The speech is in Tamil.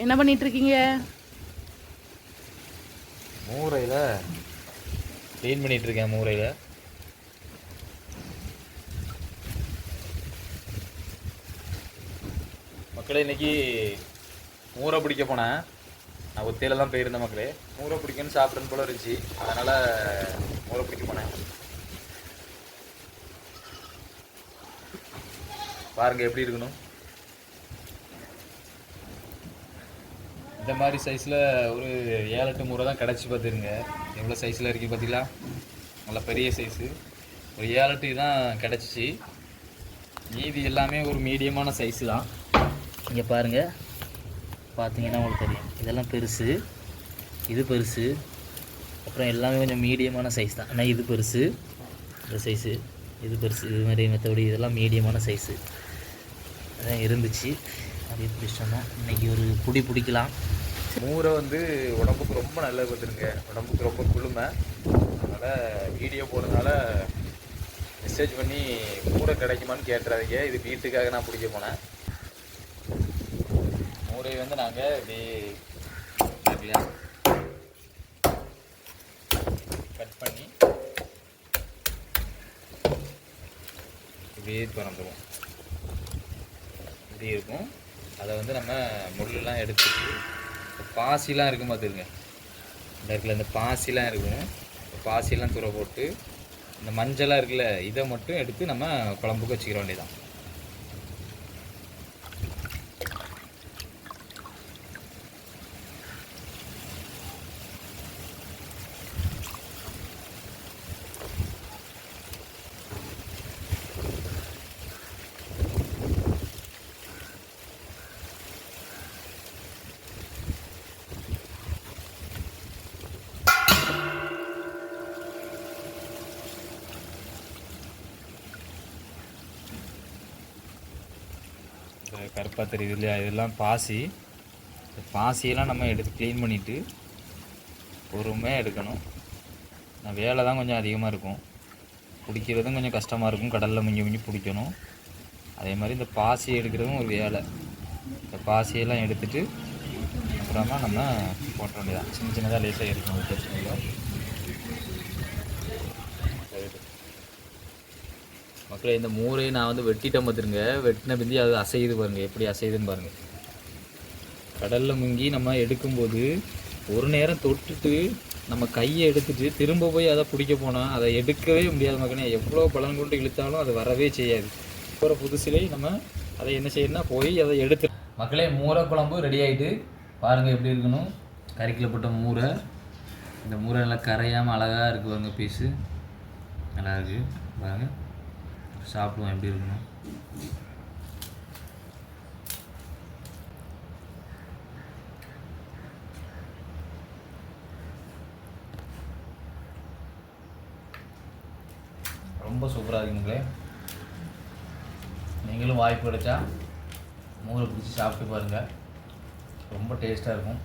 என்ன பண்ணிட்டு இருக்கீங்க? மூரையில் க்ளீன் பண்ணிட்டு இருக்கேன். மூரையில் மக்களே, இன்னைக்கு மூரை பிடிக்க போனேன். நான் ஒத்தையில தான் போயிருந்தேன் மக்களே. மூரை பிடிக்கணும்னு சாப்பிடணும் போல இருந்துச்சு, அதனால் மூரை பிடிக்க போனேன். பாருங்கள் எப்படி இருக்கணும். இந்த மாதிரி சைஸில் ஒரு 7-8 மூரை தான் கிடச்சி பார்த்துருங்க. எவ்வளோ சைஸில் இருக்குது பார்த்தீங்களா? நல்லா பெரிய சைஸு. ஒரு 7-8 தான் கிடச்சிச்சு. மீதி எல்லாமே ஒரு மீடியமான சைஸு தான். இங்கே பாருங்கள், பார்த்தீங்கன்னா உங்களுக்கு தெரியும். இதெல்லாம் பெருசு, இது பெருசு, அப்புறம் எல்லாமே கொஞ்சம் மீடியமான சைஸ் தான். ஆனால் இது பெருசு, இந்த சைஸு, இது பெருசு, இது மாதிரி மற்றபடி இதெல்லாம் மீடியமான சைஸு அதான் இருந்துச்சு. அது எப்படி சொன்னோம், இன்றைக்கி ஒரு பிடிக்கலாம். மூரை வந்து உடம்புக்கு ரொம்ப நல்லது பார்த்துருங்க. உடம்புக்கு ரொம்ப குளுமை. அதனால் வீடியோ போடுறதுனால மெசேஜ் பண்ணி மூரை கிடைக்குமான்னு கேட்டுறாதீங்க. இது வீட்டுக்காக நான் பிடிக்க போனேன். மூரை வந்து நாங்கள் இப்படி கட் பண்ணி இப்படியே திறந்துடுவோம். இப்படி இருக்கும். அதை வந்து நம்ம முள்ளெல்லாம் எடுத்துட்டு, பாசிலாம் இருக்கும் பார்த்துருங்க. இந்த இடத்துல இந்த பாசிலாம் இருக்கும். பாசிலாம் தூர போட்டு இந்த மஞ்சளாக இருக்குல்ல, இதை மட்டும் எடுத்து நம்ம குழம்புக்கு வச்சுக்கிற வேண்டியதான். கருப்பாக தெரியுது இல்லையா, இதெல்லாம் பாசி. இந்த பாசியெல்லாம் நம்ம எடுத்து க்ளீன் பண்ணிவிட்டு பொறுமையாக எடுக்கணும். வேலை தான் கொஞ்சம் அதிகமாக இருக்கும், பிடிக்கிறதும் கொஞ்சம் கஷ்டமாக இருக்கும். கடலில் முங்கி பிடிக்கணும். அதே மாதிரி இந்த பாசியை எடுக்கிறதும் ஒரு வேலை. இந்த பாசியெல்லாம் எடுத்துகிட்டு அப்புறமா நம்ம போட்ட வேண்டியதான். சின்ன சின்னதாக லேசாக எடுக்கணும். பிரச்சனையோ மக்களே, இந்த மூரையை நான் வந்து வெட்டிட்டேன் பார்த்துருங்க. வெட்டின பிந்தி அது அசையுது பாருங்கள், எப்படி அசையுதுன்னு பாருங்கள். கடலில் முங்கி நம்ம எடுக்கும்போது ஒரு நேரம் தொட்டுட்டு நம்ம கையை எடுத்துட்டு திரும்ப போய் அதை பிடிக்க போனால் அதை எடுக்கவே முடியாது மக்களே. எவ்வளோ பலன் கொண்டு இழுத்தாலும் அது வரவே செய்யாது. போகிற புதுசிலே நம்ம அதை என்ன செய்யணும்னா போய் அதை எடுத்து. மக்களே, மூரை குழம்பு ரெடி ஆகிட்டு பாருங்கள் எப்படி இருக்கணும். கறிக்கில் போட்ட மூரை. இந்த மூரை நல்லா கரையாமல் அழகாக இருக்குது பாருங்கள். பீஸு நல்லா இருக்குது பாருங்கள். சாப்பிடுவோம் எப்படி இருக்கணும். ரொம்ப சூப்பராக இருக்குங்களே. நீங்களும் வாய்ப்பு கிடைச்சா மூரை பிடிச்சி சாப்பிட்டு பாருங்கள். ரொம்ப டேஸ்ட்டாக இருக்கும்.